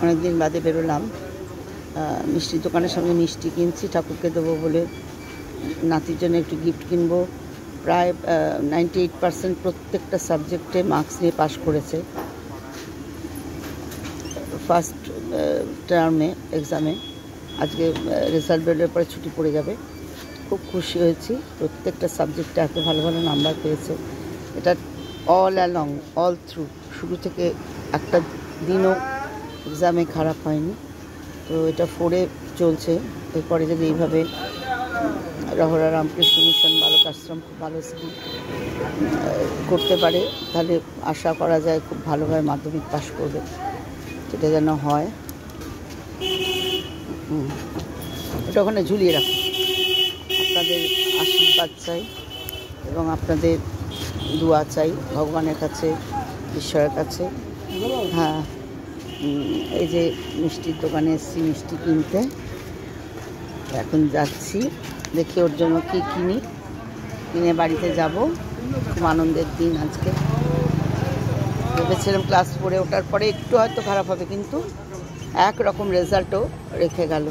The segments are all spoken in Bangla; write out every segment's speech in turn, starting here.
অনেকদিন বাদে বেরোলাম। মিষ্টির দোকানের সামনে মিষ্টি কিনছি, ঠাকুরকে দেবো বলে। নাতির জন্য একটু গিফট কিনবো। প্রায় 98% প্রত্যেকটা সাবজেক্টে মার্কস নিয়ে পাশ করেছে ফার্স্ট টার্মে এক্সামে। আজকে রেজাল্ট বেরোলে পরে ছুটি পড়ে যাবে। খুব খুশি হয়েছি, প্রত্যেকটা সাবজেক্টে এত ভালো ভালো নাম্বার পেয়েছে। এটা অল অ্যালং, অল থ্রু, শুরু থেকে একটা দিনও এক্সামে খারাপ হয়নি। তো এটা 4-এ চলছে। এরপরে যদি এইভাবে রহরা রামকৃষ্ণ মিশন বালক আশ্রম খুব ভালো স্কুল করতে পারে, তাহলে আশা করা যায় খুব ভালোভাবে মাধ্যমিক পাশ করবে। সেটা যেন হয়। এটা ওখানে ঝুলিয়ে রাখুন। আপনাদের আশীর্বাদ চাই এবং আপনাদের দোয়া চাই ভগবানের কাছে, ঈশ্বরের কাছে। হ্যাঁ, এই যে মিষ্টির দোকানে এসেছি মিষ্টি কিনতে। এখন যাচ্ছি, দেখি ওর জন্য কী কিনে বাড়িতে যাব। খুব আনন্দের দিন আজকে। ভেবেছিলাম ক্লাস 4-এ ওঠার পরে একটু হয়তো খারাপ হবে, কিন্তু একরকম রেজাল্টও রেখে গেল।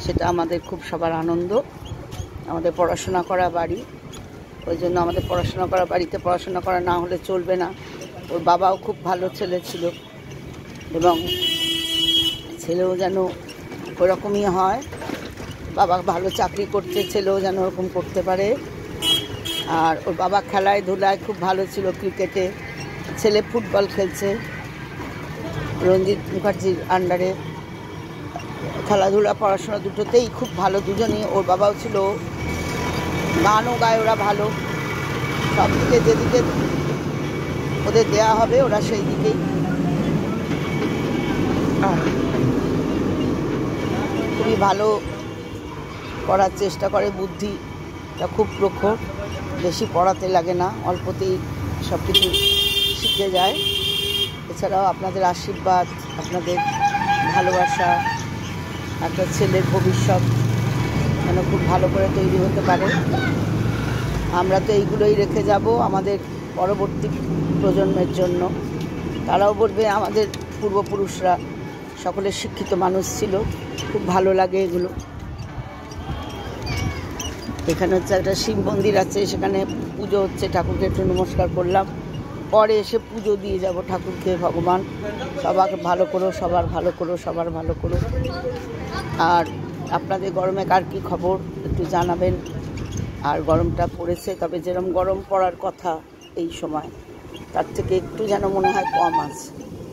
সেটা আমাদের খুব সবার আনন্দ। আমাদের পড়াশোনা করা বাড়ি, ওই জন্য আমাদের পড়াশোনা করা বাড়িতে পড়াশোনা করা না হলে চলবে না। ওর বাবাও খুব ভালো ছেলে ছিল এবং ছেলেও যেন ওরকমই হয়। বাবা ভালো চাকরি করছে, ছেলেও যেন ওরকম করতে পারে। আর ওর বাবা খেলায় ধুলায় খুব ভালো ছিল, ক্রিকেটে। ছেলে ফুটবল খেলছে রঞ্জিত মুখার্জির আন্ডারে। খেলাধুলা পড়াশোনা দুটোতেই খুব ভালো দুজনেই। ওর বাবাও ছিল, গানও গায় ওরা ভালো। সব দিকে যেদিকে ওদের দেয়া হবে ওরা সেই দিকেই। খুবই ভালো করার চেষ্টা করে, বুদ্ধিটা খুব প্রখর। বেশি পড়াতে লাগে না, অল্পতেই সব কিছু শিখে যায়। এছাড়াও আপনাদের আশীর্বাদ, আপনাদের ভালোবাসা, একটা ছেলের ভবিষ্যৎ যেন খুব ভালো করে তৈরি হতে পারে। আমরা তো এইগুলোই রেখে যাব আমাদের পরবর্তী প্রজন্মের জন্য। তারাও বলবে আমাদের পূর্বপুরুষরা সকলে শিক্ষিত মানুষ ছিল। খুব ভালো লাগে এগুলো। এখানে হচ্ছে একটা শিব মন্দির আছে, সেখানে পুজো হচ্ছে। ঠাকুরকে একটু নমস্কার করলাম, পরে এসে পুজো দিয়ে যাব ঠাকুরকে। ভগবান সবাকে ভালো করো, সবার ভালো করো, সবার ভালো করো। আর আপনাদের গরমে কার কী খবর একটু জানাবেন। আর গরমটা পড়েছে, তবে যেরকম গরম পড়ার কথা এই সময়, তার থেকে একটু যেন মনে হয় কম আছে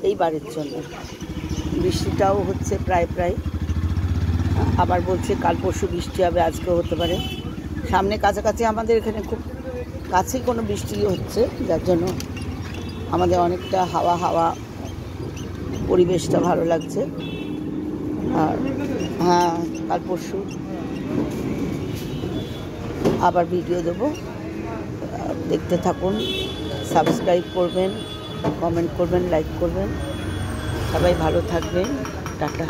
এইবারের জন্য। বৃষ্টিটাও হচ্ছে প্রায়। আবার বলছে কাল পরশু বৃষ্টি হবে, আজকেও হতে পারে। সামনে কাছাকাছি আমাদের এখানে খুব কাছেই কোনো বৃষ্টি হচ্ছে, যার জন্য আমাদের অনেকটা হাওয়া পরিবেশটা ভালো লাগছে। আর হ্যাঁ, কাল পরশু আবার ভিডিও দেবো, দেখতে থাকুন। সাবস্ক্রাইব করবেন, কমেন্ট করবেন, লাইক করবেন। সবাই ভালো থাকবেন। টাটা।